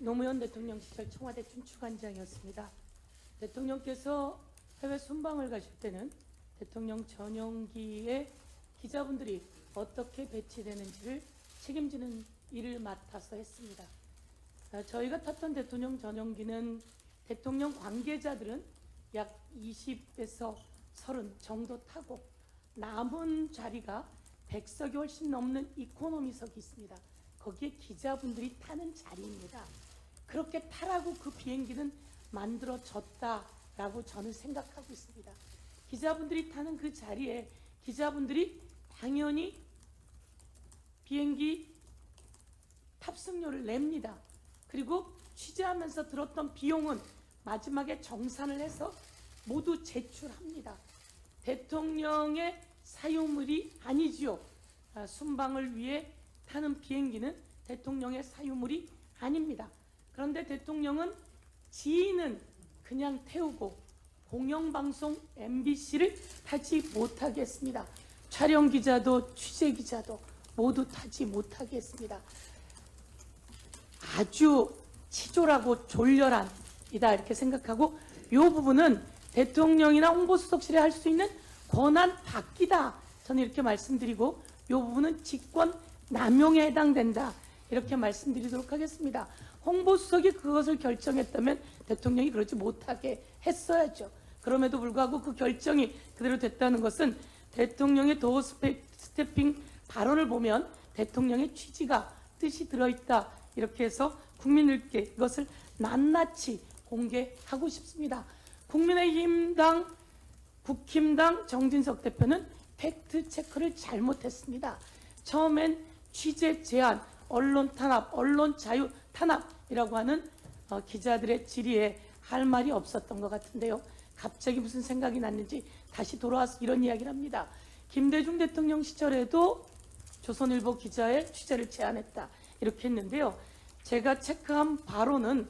노무현 대통령 시절 청와대 춘추관장이었습니다. 대통령께서 해외 순방을 가실 때는 대통령 전용기에 기자분들이 어떻게 배치되는지를 책임지는 일을 맡아서 했습니다. 저희가 탔던 대통령 전용기는 대통령 관계자들은 약 20에서 30 정도 타고 남은 자리가 100석이 훨씬 넘는 이코노미석이 있습니다. 거기에 기자분들이 타는 자리입니다. 그렇게 타라고 그 비행기는 만들어졌다라고 저는 생각하고 있습니다. 기자분들이 타는 그 자리에 기자분들이 당연히 비행기 탑승료를 냅니다. 그리고 취재하면서 들었던 비용은 마지막에 정산을 해서 모두 제출합니다. 대통령의 사유물이 아니지요. 순방을 위해 타는 비행기는 대통령의 사유물이 아닙니다. 그런데 대통령은 지인은 그냥 태우고 공영방송 MBC를 타지 못하게 했습니다. 촬영 기자도 취재 기자도 모두 타지 못하게 했습니다. 아주 치졸하고 졸렬한 이다 이렇게 생각하고, 이 부분은 대통령이나 홍보수석실에 할 수 있는 권한 밖이다, 저는 이렇게 말씀드리고, 이 부분은 직권 남용에 해당된다 이렇게 말씀드리도록 하겠습니다. 홍보수석이 그것을 결정했다면 대통령이 그러지 못하게 했어야죠. 그럼에도 불구하고 그 결정이 그대로 됐다는 것은 대통령의 도어 스태핑 발언을 보면 대통령의 취지가 뜻이 들어있다 이렇게 해서 국민들께 이것을 낱낱이 공개하고 싶습니다. 국민의힘당 국힘당 정진석 대표는 팩트 체크를 잘못했습니다. 처음엔 취재 제한, 언론 탄압, 언론 자유 탄압이라고 하는 기자들의 질의에 할 말이 없었던 것 같은데요. 갑자기 무슨 생각이 났는지 다시 돌아와서 이런 이야기를 합니다. 김대중 대통령 시절에도 조선일보 기자의 취재를 제한했다 이렇게 했는데요. 제가 체크한 바로는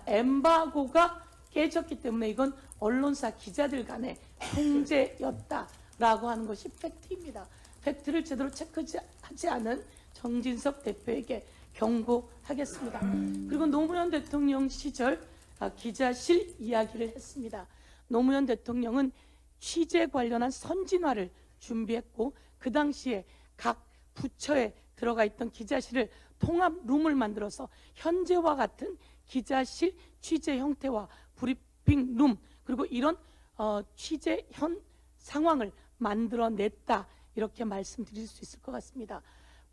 엠바고가 깨졌기 때문에 이건 언론사 기자들 간의 통제였다라고 하는 것이 팩트입니다. 팩트를 제대로 체크하지 않은 정진석 대표에게 경고하겠습니다. 그리고 노무현 대통령 시절 기자실 이야기를 했습니다. 노무현 대통령은 취재 관련한 선진화를 준비했고, 그 당시에 각 부처에 들어가 있던 기자실을 통합룸을 만들어서 현재와 같은 기자실 취재 형태와 브리핑룸, 그리고 이런 취재 현 상황을 만들어냈다 이렇게 말씀드릴 수 있을 것 같습니다.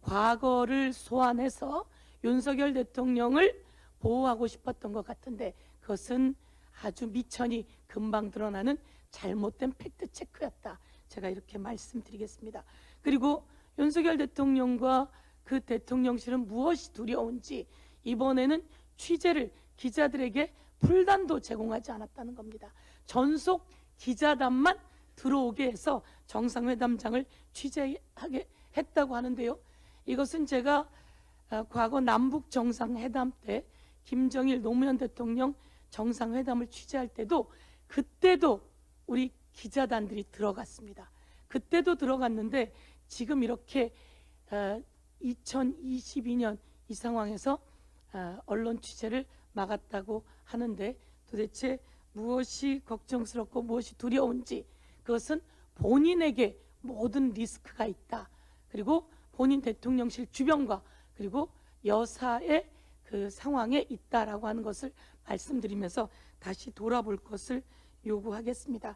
과거를 소환해서 윤석열 대통령을 보호하고 싶었던 것 같은데 그것은 아주 미천이 금방 드러나는 잘못된 팩트체크였다, 제가 이렇게 말씀드리겠습니다. 그리고 윤석열 대통령과 그 대통령실은 무엇이 두려운지 이번에는 취재를 기자들에게 풀단도 제공하지 않았다는 겁니다. 전속 기자단만 들어오게 해서 정상회담장을 취재하게 했다고 하는데요. 이것은 제가 과거 남북 정상회담 때 김정일 노무현 대통령 정상회담을 취재할 때도 그때도 우리 기자단들이 들어갔습니다. 그때도 들어갔는데 지금 이렇게 2022년 이 상황에서 언론 취재를 막았다고 하는데 도대체 무엇이 걱정스럽고 무엇이 두려운지, 그것은 본인에게 모든 리스크가 있다, 그리고 본인 대통령실 주변과 그리고 여사의 그 상황에 있다라고 하는 것을 말씀드리면서 다시 돌아볼 것을 요구하겠습니다.